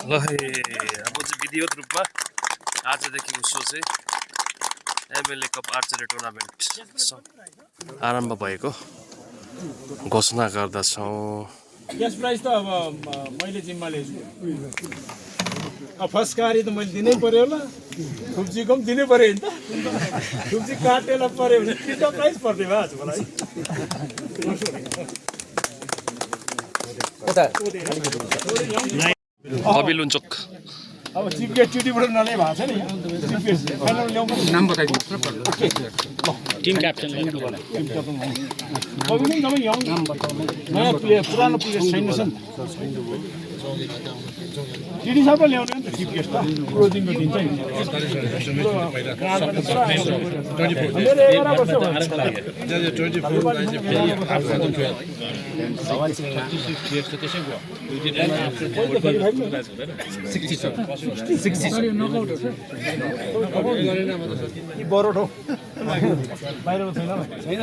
ल है अब चाहिँ विधिवत रूपमा आजदेखिको सो चाहिँ एमएलए कप आर्चरी टुर्नामेन्ट आरम्भ भएको घोषणा गर्दछौँ। क्यास प्राइज त अब मैले जिम्मा लिएछु। फर्स्ट कार्य त मैले दिनै पर्यो होला, थुप्चीको पनि दिनै पर्यो नि त। थुप्ची काटेर पर्यो भने तिनवटा प्राइज पर्ने भयो आज मलाई। अबिलुञ्चोक अब चिफ गेस्ट टिटीबाट नल्याइ भएको छ नि चिफ गेस्ट फाइनल ल्याउनु नाम बताइदिनु टिम क्याप्टन नयाँ प्लेयर पुरानो प्लेयर छैन टिटी साहब ल्याउने नि त चिफ गेस्ट त क्लोजिङको दिन चाहिँ मेरो 11 वर्ष बरोड हो बाहिरको छैन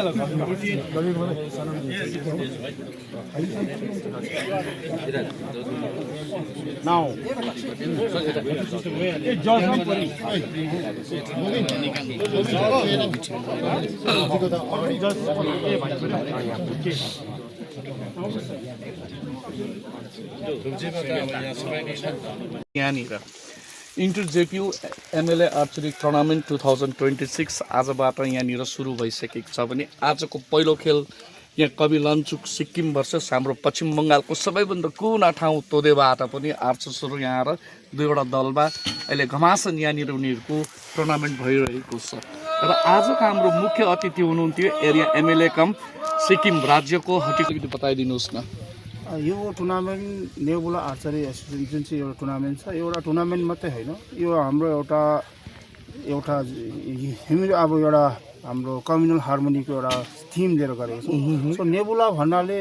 नाउ यहाँनिर इन्टर जेपियू एमएलए आर्चरी टुर्नामेन्ट 2026 आजबाट यहाँनिर सुरु भइसकेको छ भने आजको पहिलो खेल यहाँ कवि लन्चुक सिक्किम भर्सेस हाम्रो पश्चिम बङ्गालको सबैभन्दा कुना ठाउँ तोदेबाट पनि आर्चर्सहरू यहाँ आएर दुईवटा दलमा अहिले घमासान यहाँनिर उनीहरूको टुर्नामेन्ट भइरहेको छ र आजको हाम्रो मुख्य अतिथि हुनुहुन्थ्यो एरिया एमएलए कम सिक्किम राज्यको हटिकति बताइदिनुहोस् न। यो टुर्नामेन्ट नेबुला आर्चरी एसोसिएसन जुन चाहिँ एउटा टुर्नामेन्ट छ एउटा टुर्नामेन्ट मात्रै होइन यो हाम्रो एउटा अब एउटा हाम्रो कम्युनल हार्मोनीको एउटा थिम लिएर गरेको छ। सो नेबुला भन्नाले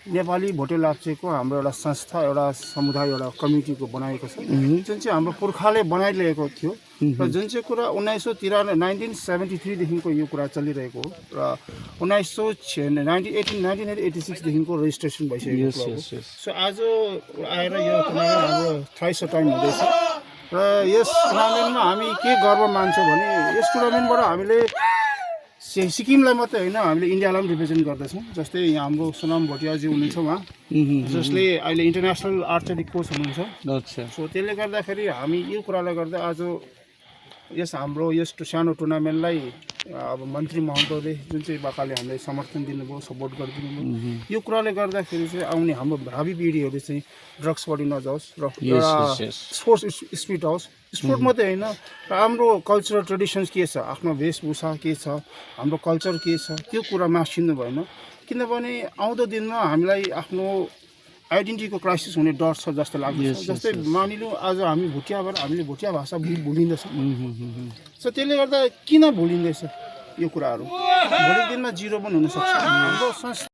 नेपाली भोटे लाप्चेको हाम्रो एउटा संस्था एउटा समुदाय एउटा कमिटीको बनाएको छ जुन चाहिँ हाम्रो पुर्खाले बनाइलिएको थियो र जुन चाहिँ कुरा 1973देखिको यो कुरा चलिरहेको हो र 1986देखिको रेजिस्ट्रेसन भइसकेको छ। सो आज आएर यो टुर्नामेन्ट हाम्रो थ्राइस टाइम हुँदैछ र यस टुर्नामेन्टमा हामी के गर्व मान्छौँ भने यस टुर्नामेन्टबाट हामीले सिक्किमलाई मात्रै होइन हामीले इन्डियालाई पनि रिप्रेजेन्ट गर्दछौँ। जस्तै यहाँ हाम्रो सोनाम भोटियाजी हुनुहुन्छ उहाँ जसले अहिले इन्टरनेसनल आर्चरी कोच हुनुहुन्छ। सो त्यसले गर्दाखेरि हामी यो कुरालाई गर्दा आज यस हाम्रो यस सानो टुर्नामेन्टलाई अब मन्त्री महोदयले जुन चाहिँ प्रकारले हामीलाई समर्थन दिनुभयो सपोर्ट गरिदिनु भयो यो कुराले गर्दाखेरि चाहिँ आउने हाम्रो भावी पिँढीहरूले चाहिँ ड्रग्सपट्टि नजाओस् र एउटा स्पोर्ट्स स्पिरिट आओस्। स्पोर्ट मात्रै होइन र हाम्रो कल्चरल ट्रेडिसन्स के छ आफ्नो वेशभूषा के छ हाम्रो कल्चर के छ त्यो कुरा मासिनु भएन किनभने आउँदो दिनमा हामीलाई आफ्नो आइडेन्टिटीको क्राइसिस हुने डर छ जस्तो लाग्छ। जस्तै मानिलिउँ आज हामी भुटियाबाट हामीले भुटिया भाषा भुलिँदैछ। सो त्यसले गर्दा किन भुलिँदैछ यो कुराहरू भोलिको दिनमा जिरो पनि हुनसक्छ। हाम्रो